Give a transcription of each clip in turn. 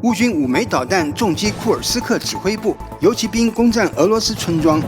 乌军5枚导弹重击库尔斯克指挥部，游骑兵攻占俄罗斯村庄，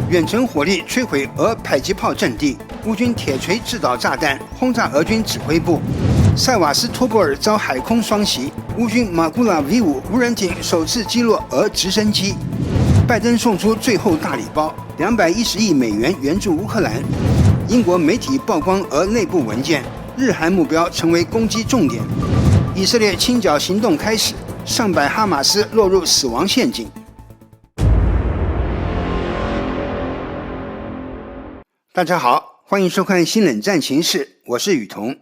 远程火力摧毁俄迫击炮阵地，乌军铁锤制导炸弹轰炸俄军指挥部。塞瓦斯托波尔遭海空双袭，乌军马古拉 V5 无人艇首次击落俄直升机。拜登送出最后大礼包，210亿美元援助乌克兰。英国媒体曝光俄内部文件，日韩目标成为攻击重点。以色列清剿行动开始，上百哈马斯落入死亡陷阱。大家好，欢迎收看新冷战情势，我是雨桐，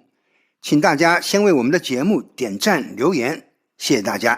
请大家先为我们的节目点赞留言，谢谢大家。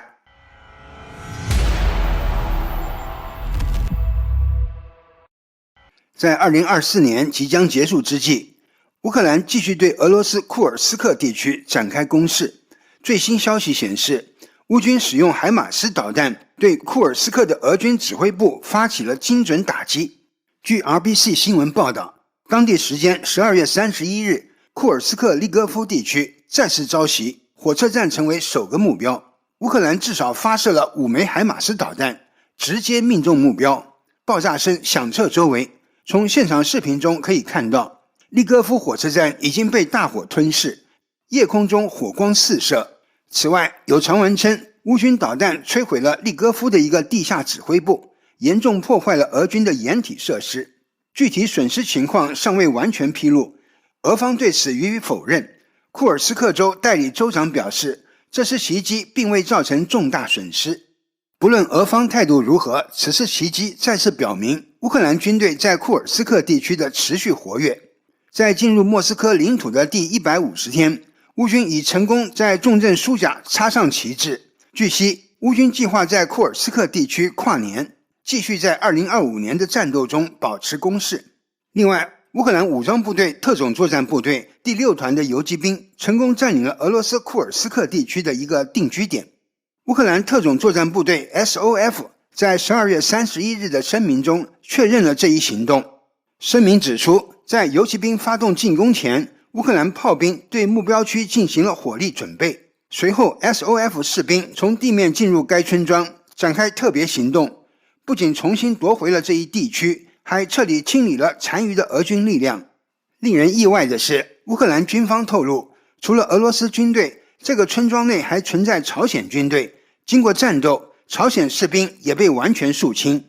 在2024年即将结束之际，乌克兰继续对俄罗斯库尔斯克地区展开攻势。最新消息显示，乌军使用海马斯导弹对库尔斯克的俄军指挥部发起了精准打击。据 RBC 新闻报道，当地时间12月31日，库尔斯克利戈夫地区再次遭袭，火车站成为首个目标。乌克兰至少发射了5枚海马斯导弹，直接命中目标，爆炸声响彻周围。从现场视频中可以看到，利戈夫火车站已经被大火吞噬，夜空中火光四射。此外，有传闻称乌军导弹摧毁了利戈夫的一个地下指挥部，严重破坏了俄军的掩体设施。具体损失情况尚未完全披露，俄方对此予以否认。库尔斯克州代理州长表示，这次袭击并未造成重大损失。不论俄方态度如何，此次袭击再次表明乌克兰军队在库尔斯克地区的持续活跃。在进入莫斯科领土的第150天，乌军已成功在重镇苏贾插上旗帜。据悉，乌军计划在库尔斯克地区跨年，继续在2025年的战斗中保持攻势。另外，乌克兰武装部队特种作战部队第6团的游击兵成功占领了俄罗斯库尔斯克地区的一个定居点。乌克兰特种作战部队 SOF 在12月31日的声明中确认了这一行动。声明指出，在游骑兵发动进攻前，乌克兰炮兵对目标区进行了火力准备。随后 SOF 士兵从地面进入该村庄，展开特别行动，不仅重新夺回了这一地区，还彻底清理了残余的俄军力量。令人意外的是，乌克兰军方透露，除了俄罗斯军队，这个村庄内还存在朝鲜军队。经过战斗，朝鲜士兵也被完全肃清。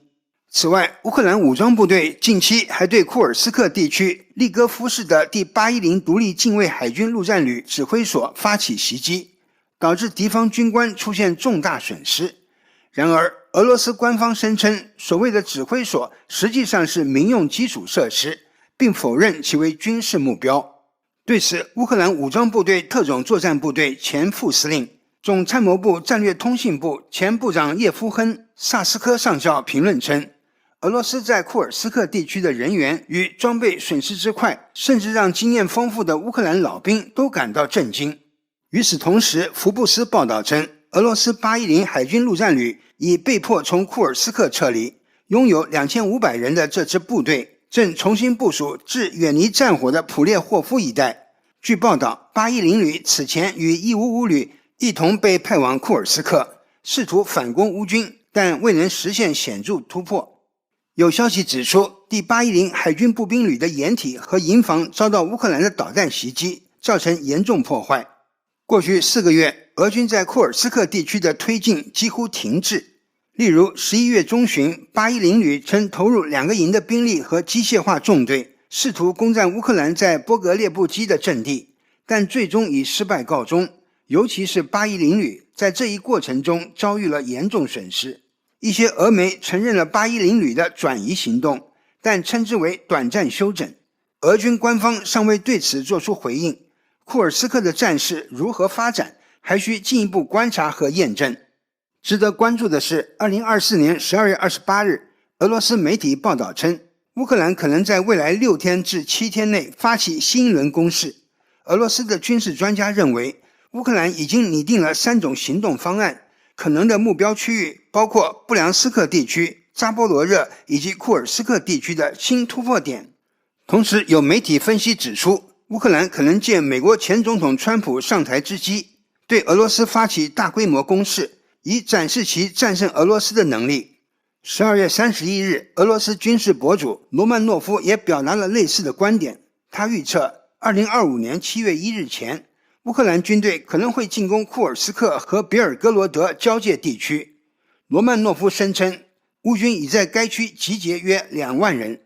此外，乌克兰武装部队近期还对库尔斯克地区利戈夫市的第810独立近卫海军陆战旅指挥所发起袭击，导致敌方军官出现重大损失。然而，俄罗斯官方声称所谓的指挥所实际上是民用基础设施，并否认其为军事目标。对此，乌克兰武装部队特种作战部队前副司令、总参谋部战略通信部前部长叶夫亨·萨斯科上校评论称，俄罗斯在库尔斯克地区的人员与装备损失之快，甚至让经验丰富的乌克兰老兵都感到震惊。与此同时，福布斯报道称，俄罗斯810海军陆战旅已被迫从库尔斯克撤离，拥有2500人的这支部队正重新部署至远离战火的普列霍夫一带。据报道，810旅此前与155旅一同被派往库尔斯克，试图反攻乌军，但未能实现显著突破。有消息指出，第810海军步兵旅的掩体和营房遭到乌克兰的导弹袭击，造成严重破坏。过去4个月，俄军在库尔斯克地区的推进几乎停滞。例如11月中旬，810旅曾投入2个营的兵力和机械化纵队，试图攻占乌克兰在波格列布基的阵地，但最终以失败告终。尤其是810旅在这一过程中遭遇了严重损失。一些俄媒承认了810旅的转移行动，但称之为短暂休整。俄军官方尚未对此做出回应。库尔斯克的战事如何发展，还需进一步观察和验证。值得关注的是，2024年12月28日，俄罗斯媒体报道称，乌克兰可能在未来6天至7天内发起新一轮攻势。俄罗斯的军事专家认为，乌克兰已经拟定了3种行动方案，可能的目标区域包括布良斯克地区、扎波罗热以及库尔斯克地区的新突破点。同时，有媒体分析指出，乌克兰可能借美国前总统川普上台之机，对俄罗斯发起大规模攻势，以展示其战胜俄罗斯的能力。12月31日，俄罗斯军事博主罗曼诺夫也表达了类似的观点。他预测2025年7月1日前，乌克兰军队可能会进攻库尔斯克和别尔哥罗德交界地区。罗曼诺夫声称，乌军已在该区集结约2万人，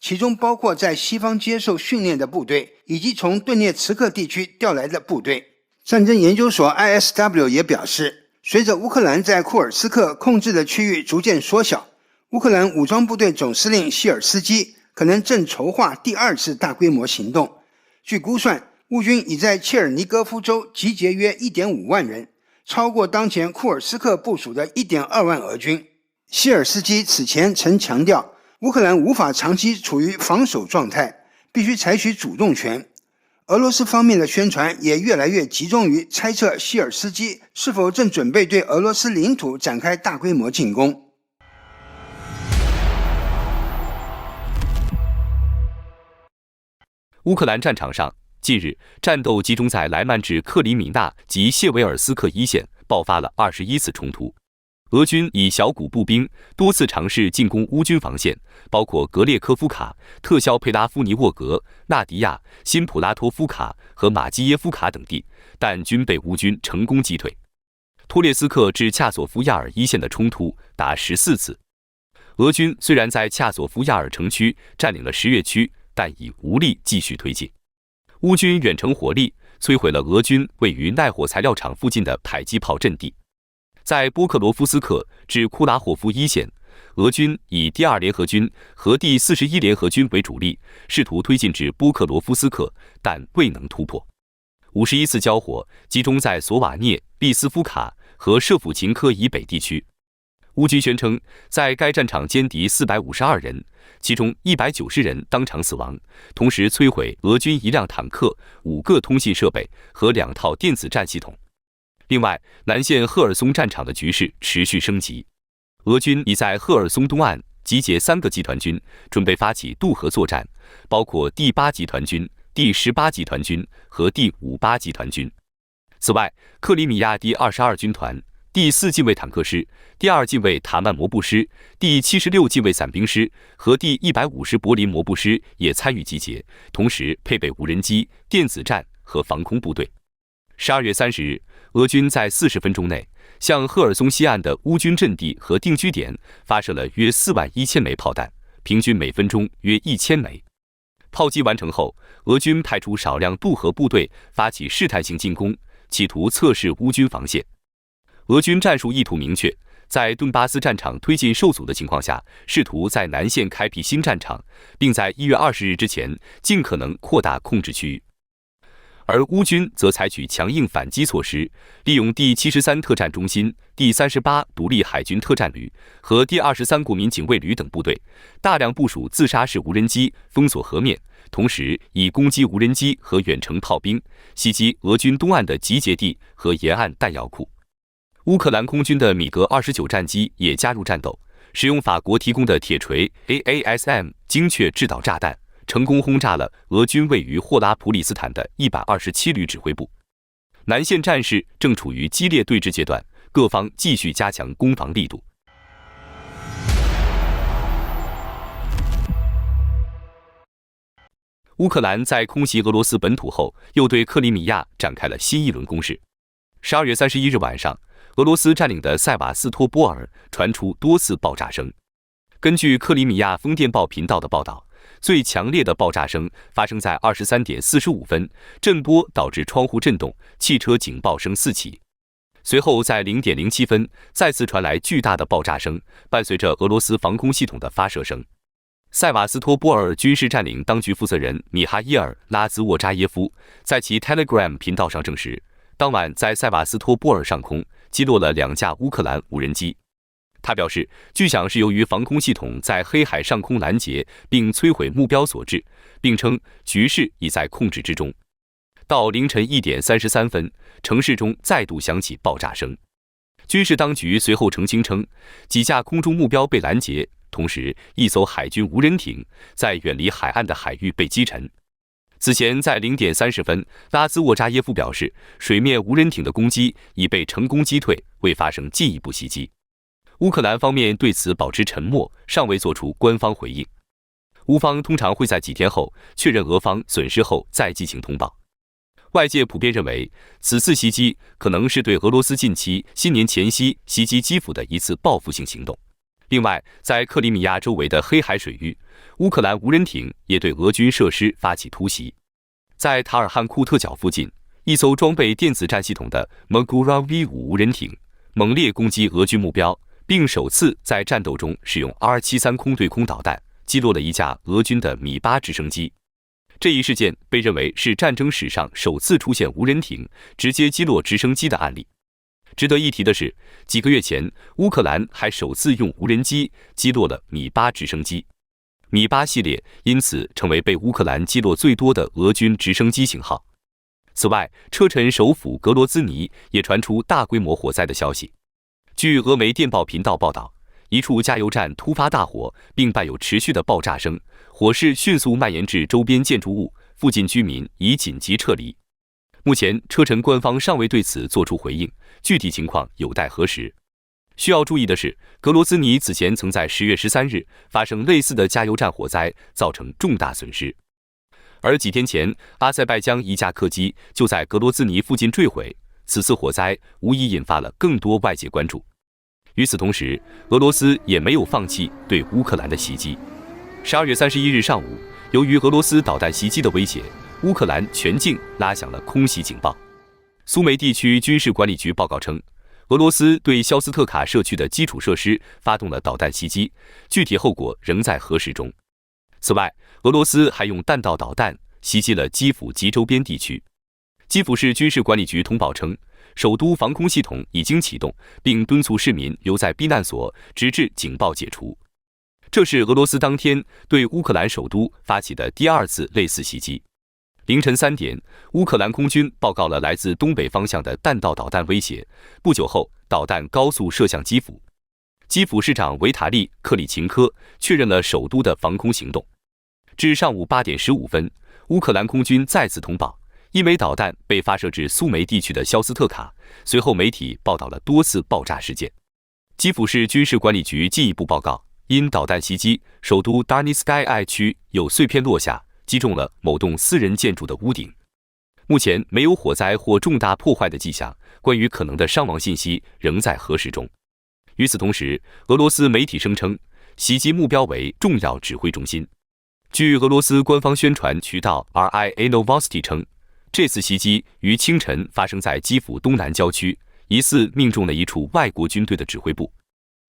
其中包括在西方接受训练的部队，以及从顿涅茨克地区调来的部队。战争研究所 ISW 也表示，随着乌克兰在库尔斯克控制的区域逐渐缩小，乌克兰武装部队总司令希尔斯基可能正筹划第2次大规模行动。据估算，乌军已在切尔尼戈夫州集结约 1.5 万人，超过当前库尔斯克部署的 1.2 万俄军。希尔斯基此前曾强调，乌克兰无法长期处于防守状态，必须采取主动权。俄罗斯方面的宣传也越来越集中于猜测希尔斯基是否正准备对俄罗斯领土展开大规模进攻。乌克兰战场上，近日战斗集中在莱曼至克里米纳及谢维尔斯克一线，爆发了21次冲突。俄军以小股步兵多次尝试进攻乌军防线，包括格列科夫卡、特肖佩拉夫尼沃格、纳迪亚、辛普拉托夫卡和马基耶夫卡等地，但均被乌军成功击退。托列斯克至恰索夫亚尔一线的冲突达14次。俄军虽然在恰索夫亚尔城区占领了什月区，但已无力继续推进。乌军远程火力摧毁了俄军位于耐火材料厂附近的迫击炮阵地。在波克罗夫斯克至库拉霍夫一线，俄军以第2联合军和第41联合军为主力，试图推进至波克罗夫斯克，但未能突破。51次交火集中在索瓦涅、利斯夫卡和舍甫琴科以北地区。乌军宣称，在该战场歼敌452人，其中190人当场死亡，同时摧毁俄军1辆坦克、5个通信设备和2套电子战系统。另外，南线赫尔松战场的局势持续升级，俄军已在赫尔松东岸集结3个集团军，准备发起渡河作战，包括第8集团军、第18集团军和第58集团军。此外，克里米亚第22军团、第4近卫坦克师、第2近卫塔曼摩步师、第76近卫伞兵师和第150柏林摩步师也参与集结，同时配备无人机、电子战和防空部队。12月30日，俄军在40分钟内向赫尔松西岸的乌军阵地和定居点发射了约41000枚炮弹，平均每分钟约1000枚。炮击完成后，俄军派出少量渡河部队发起试探性进攻，企图测试乌军防线。俄军战术意图明确，在顿巴斯战场推进受阻的情况下，试图在南线开辟新战场，并在1月20日之前尽可能扩大控制区域。而乌军则采取强硬反击措施，利用第73特战中心、第38独立海军特战旅和第23国民警卫旅等部队，大量部署自杀式无人机封锁河面，同时以攻击无人机和远程炮兵袭击俄军东岸的集结地和沿岸弹药库。乌克兰空军的米格29战机也加入战斗，使用法国提供的铁锤 AASM 精确制导炸弹，成功轰炸了俄军位于霍拉普里斯坦的127旅指挥部。南线战事正处于激烈对峙阶段，各方继续加强攻防力度。乌克兰在空袭俄罗斯本土后，又对克里米亚展开了新一轮攻势。12月31日晚上，俄罗斯占领的塞瓦斯托波尔传出多次爆炸声。根据克里米亚风电报频道的报道，最强烈的爆炸声发生在23点45分，震波导致窗户震动，汽车警报声四起。随后在0点07分再次传来巨大的爆炸声，伴随着俄罗斯防空系统的发射声。塞瓦斯托波尔军事占领当局负责人米哈伊尔·拉兹沃扎耶夫在其 Telegram 频道上证实，当晚在塞瓦斯托波尔上空击落了2架乌克兰无人机。他表示，据想是由于防空系统在黑海上空拦截并摧毁目标所致，并称局势已在控制之中。到凌晨1点33分，城市中再度响起爆炸声。军事当局随后澄清称，几架空中目标被拦截，同时一艘海军无人艇在远离海岸的海域被击沉。此前在0点30分，拉兹沃扎耶夫表示，水面无人艇的攻击已被成功击退，未发生进一步袭击。乌克兰方面对此保持沉默，尚未作出官方回应。乌方通常会在几天后确认俄方损失后再进行通报。外界普遍认为，此次袭击可能是对俄罗斯近期新年前夕袭击基辅的一次报复性行动。另外，在克里米亚周围的黑海水域，乌克兰无人艇也对俄军设施发起突袭。在塔尔汉库特角附近，一艘装备电子战系统的 Magura V5 无人艇猛烈攻击俄军目标，并首次在战斗中使用 R-73空对空导弹击落了一架俄军的米8直升机。这一事件被认为是战争史上首次出现无人艇直接击落直升机的案例。值得一提的是，几个月前，乌克兰还首次用无人机击落了米8直升机。米8系列因此成为被乌克兰击落最多的俄军直升机型号。此外，车臣首府格罗兹尼也传出大规模火灾的消息。据俄媒电报频道报道，一处加油站突发大火，并伴有持续的爆炸声，火势迅速蔓延至周边建筑物，附近居民已紧急撤离。目前，车臣官方尚未对此作出回应，具体情况有待核实。需要注意的是，格罗兹尼此前曾在10月13日发生类似的加油站火灾，造成重大损失。而几天前，阿塞拜疆一架客机就在格罗兹尼附近坠毁，此次火灾无疑引发了更多外界关注。与此同时，俄罗斯也没有放弃对乌克兰的袭击。12月31日上午，由于俄罗斯导弹袭击的威胁，乌克兰全境拉响了空袭警报。苏梅地区军事管理局报告称，俄罗斯对肖斯特卡社区的基础设施发动了导弹袭击，具体后果仍在核实中。此外，俄罗斯还用弹道导弹袭击了基辅及周边地区。基辅市军事管理局通报称，首都防空系统已经启动，并敦促市民留在避难所，直至警报解除。这是俄罗斯当天对乌克兰首都发起的第二次类似袭击。凌晨3点，乌克兰空军报告了来自东北方向的弹道导弹威胁。不久后，导弹高速射向基辅。基辅市长维塔利·克里琴科确认了首都的防空行动。至上午8点15分，乌克兰空军再次通报，一枚导弹被发射至苏梅地区的肖斯特卡。随后，媒体报道了多次爆炸事件。基辅市军事管理局进一步报告，因导弹袭击，首都 Darnitskaya 区有碎片落下，击中了某栋私人建筑的屋顶。目前没有火灾或重大破坏的迹象，关于可能的伤亡信息仍在核实中。与此同时，俄罗斯媒体声称，袭击目标为重要指挥中心。据俄罗斯官方宣传渠道 RIA Novosti 称，这次袭击于清晨发生在基辅东南郊区，疑似命中了一处外国军队的指挥部。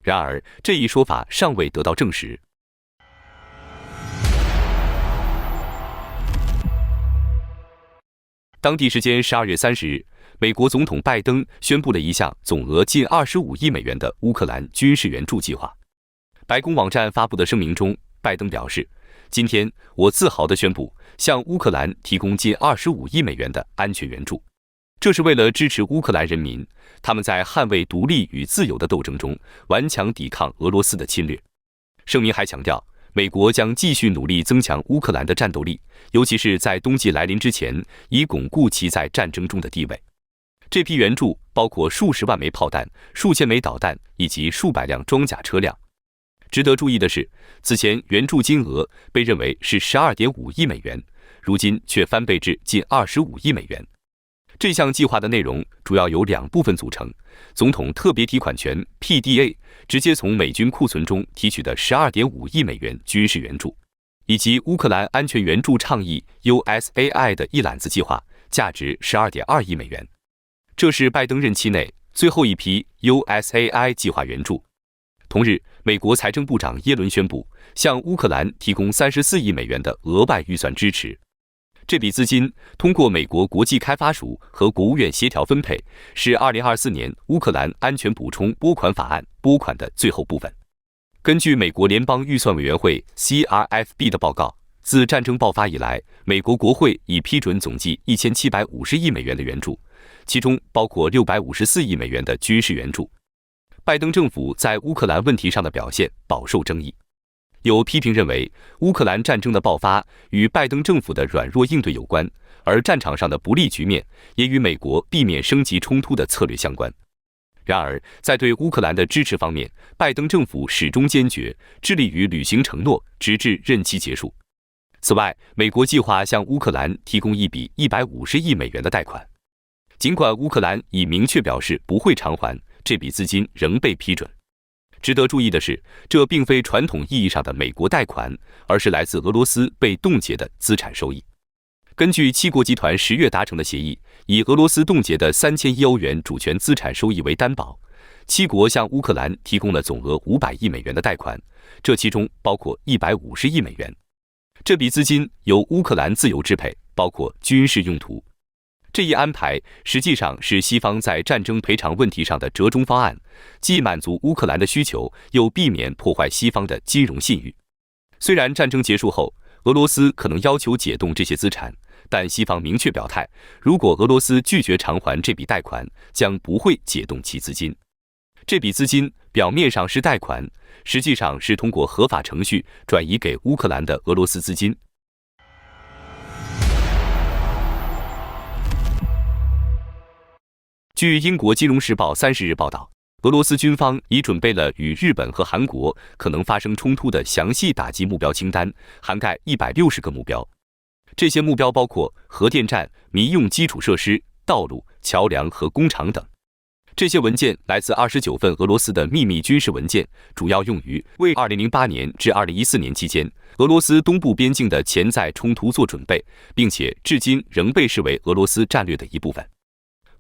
然而，这一说法尚未得到证实。当地时间12月30日，美国总统拜登宣布了一项总额近25亿美元的乌克兰军事援助计划。白宫网站发布的声明中，拜登表示，今天我自豪地宣布向乌克兰提供近25亿美元的安全援助，这是为了支持乌克兰人民，他们在捍卫独立与自由的斗争中顽强抵抗俄罗斯的侵略。声明还强调，美国将继续努力增强乌克兰的战斗力，尤其是在冬季来临之前，以巩固其在战争中的地位。这批援助包括数十万枚炮弹、数千枚导弹以及数百辆装甲车辆。值得注意的是，此前援助金额被认为是12.5亿美元，如今却翻倍至近25亿美元。这项计划的内容主要由2部分组成：总统特别提款权 PDA 直接从美军库存中提取的12.5亿美元军事援助，以及乌克兰安全援助倡议 USAI 的一揽子计划，价值12.2亿美元。这是拜登任期内最后一批 USAI 计划援助。同日，美国财政部长耶伦宣布向乌克兰提供34亿美元的额外预算支持。这笔资金通过美国国际开发署和国务院协调分配，是2024年乌克兰安全补充拨款法案拨款的最后部分。根据美国联邦预算委员会 CRFB 的报告，自战争爆发以来，美国国会已批准总计1750亿美元的援助，其中包括654亿美元的军事援助。拜登政府在乌克兰问题上的表现饱受争议。有批评认为，乌克兰战争的爆发与拜登政府的软弱应对有关，而战场上的不利局面也与美国避免升级冲突的策略相关。然而，在对乌克兰的支持方面，拜登政府始终坚决，致力于履行承诺，直至任期结束。此外，美国计划向乌克兰提供一笔150亿美元的贷款，尽管乌克兰已明确表示不会偿还，这笔资金仍被批准。值得注意的是，这并非传统意义上的美国贷款，而是来自俄罗斯被冻结的资产收益。根据七国集团10月达成的协议，以俄罗斯冻结的3000亿欧元主权资产收益为担保，7国向乌克兰提供了总额500亿美元的贷款，这其中包括150亿美元。这笔资金由乌克兰自由支配，包括军事用途。这一安排实际上是西方在战争赔偿问题上的折中方案，既满足乌克兰的需求，又避免破坏西方的金融信誉。虽然战争结束后，俄罗斯可能要求解冻这些资产，但西方明确表态，如果俄罗斯拒绝偿还这笔贷款，将不会解冻其资金。这笔资金表面上是贷款，实际上是通过合法程序转移给乌克兰的俄罗斯资金。据英国《金融时报》30日报道，俄罗斯军方已准备了与日本和韩国可能发生冲突的详细打击目标清单，涵盖160个目标。这些目标包括核电站、民用基础设施、道路、桥梁和工厂等。这些文件来自29份俄罗斯的秘密军事文件，主要用于为2008年至2014年期间俄罗斯东部边境的潜在冲突做准备，并且至今仍被视为俄罗斯战略的一部分。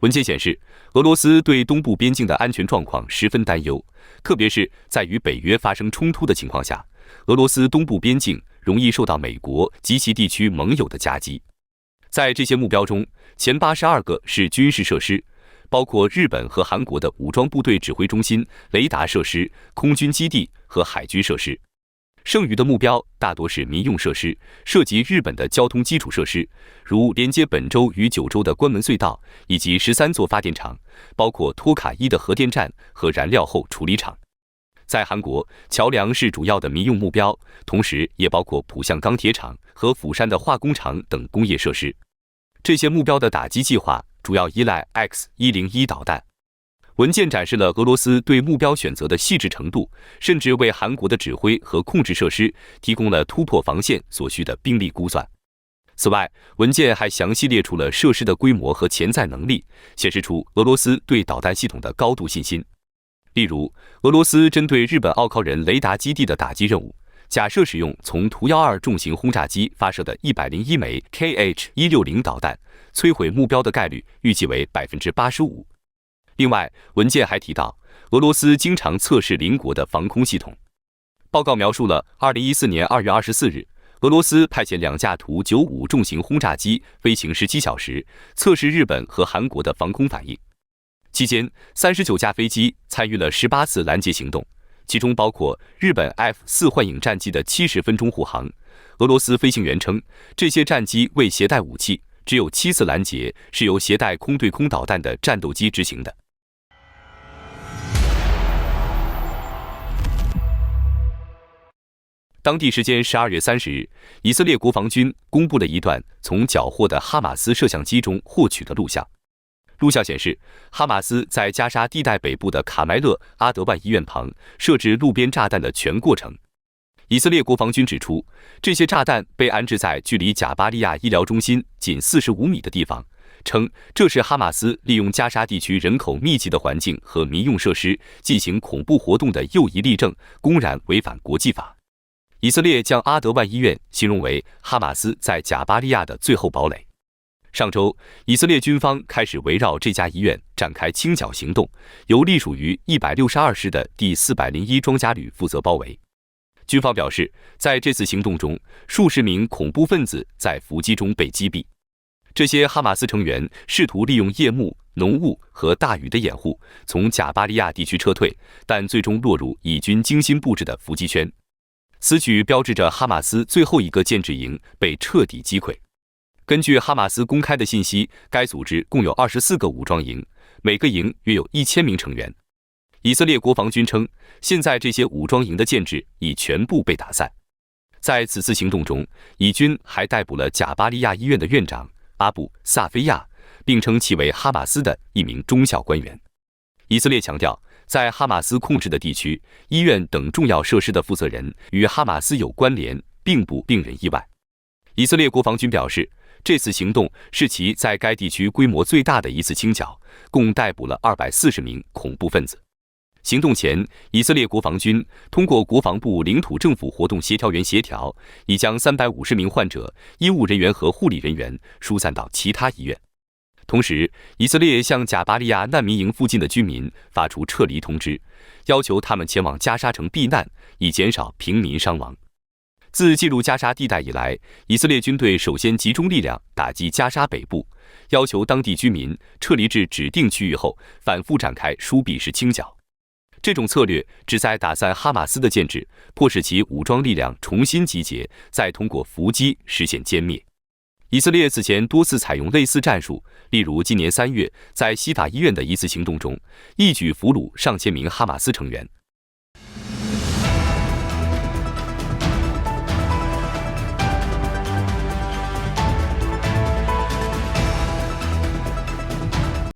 文件显示，俄罗斯对东部边境的安全状况十分担忧，特别是在与北约发生冲突的情况下，俄罗斯东部边境容易受到美国及其地区盟友的夹击。在这些目标中，前82个是军事设施，包括日本和韩国的武装部队指挥中心、雷达设施、空军基地和海军设施。剩余的目标大多是民用设施，涉及日本的交通基础设施，如连接本州与九州的关门隧道，以及13座发电厂，包括托卡伊的核电站和燃料后处理厂。在韩国，桥梁是主要的民用目标，同时也包括浦项钢铁厂和釜山的化工厂等工业设施。这些目标的打击计划主要依赖 X-101导弹。文件展示了俄罗斯对目标选择的细致程度，甚至为韩国的指挥和控制设施提供了突破防线所需的兵力估算。此外，文件还详细列出了设施的规模和潜在能力，显示出俄罗斯对导弹系统的高度信心。例如，俄罗斯针对日本奥考人雷达基地的打击任务，假设使用从图12重型轰炸机发射的101枚 KH-160导弹，摧毁目标的概率预计为 85%。另外，文件还提到，俄罗斯经常测试邻国的防空系统。报告描述了2014年2月24日，俄罗斯派遣2架图95重型轰炸机飞行17小时，测试日本和韩国的防空反应。期间，39架飞机参与了18次拦截行动，其中包括日本 F-4幻影战机的70分钟护航。俄罗斯飞行员称，这些战机未携带武器，只有7次拦截是由携带空对空导弹的战斗机执行的。当地时间12月30日，以色列国防军公布了一段从缴获的哈马斯摄像机中获取的录像。录像显示，哈马斯在加沙地带北部的卡麦勒阿德万医院旁设置路边炸弹的全过程。以色列国防军指出，这些炸弹被安置在距离贾巴利亚医疗中心仅45米的地方，称这是哈马斯利用加沙地区人口密集的环境和民用设施进行恐怖活动的又一例证，公然违反国际法。以色列将阿德万医院形容为哈马斯在贾巴利亚的最后堡垒。上周，以色列军方开始围绕这家医院展开清剿行动，由隶属于162师的第401装甲旅负责包围。军方表示，在这次行动中，数十名恐怖分子在伏击中被击毙。这些哈马斯成员试图利用夜幕、浓雾和大雨的掩护，从贾巴利亚地区撤退，但最终落入以军精心布置的伏击圈。此举标志着哈马斯最后一个建制营被彻底击溃。根据哈马斯公开的信息，该组织共有24个武装营，每个营约有1000名成员。以色列国防军称，现在这些武装营的建制已全部被打散。在此次行动中，以军还逮捕了贾巴利亚医院的院长阿布·萨菲亚，并称其为哈马斯的一名中校官员。以色列强调，在哈马斯控制的地区，医院等重要设施的负责人与哈马斯有关联，并不令人意外。以色列国防军表示，这次行动是其在该地区规模最大的一次清剿，共逮捕了240名恐怖分子。行动前，以色列国防军通过国防部领土政府活动协调员协调，已将350名患者、医务人员和护理人员疏散到其他医院。同时，以色列向贾巴利亚难民营附近的居民发出撤离通知，要求他们前往加沙城避难，以减少平民伤亡。自进入加沙地带以来，以色列军队首先集中力量打击加沙北部，要求当地居民撤离至指定区域后，反复展开疏避式清剿。这种策略旨在打散哈马斯的建制，迫使其武装力量重新集结，再通过伏击实现歼灭。以色列此前多次采用类似战术，例如今年3月在西法医院的一次行动中，一举俘虏上千名哈马斯成员，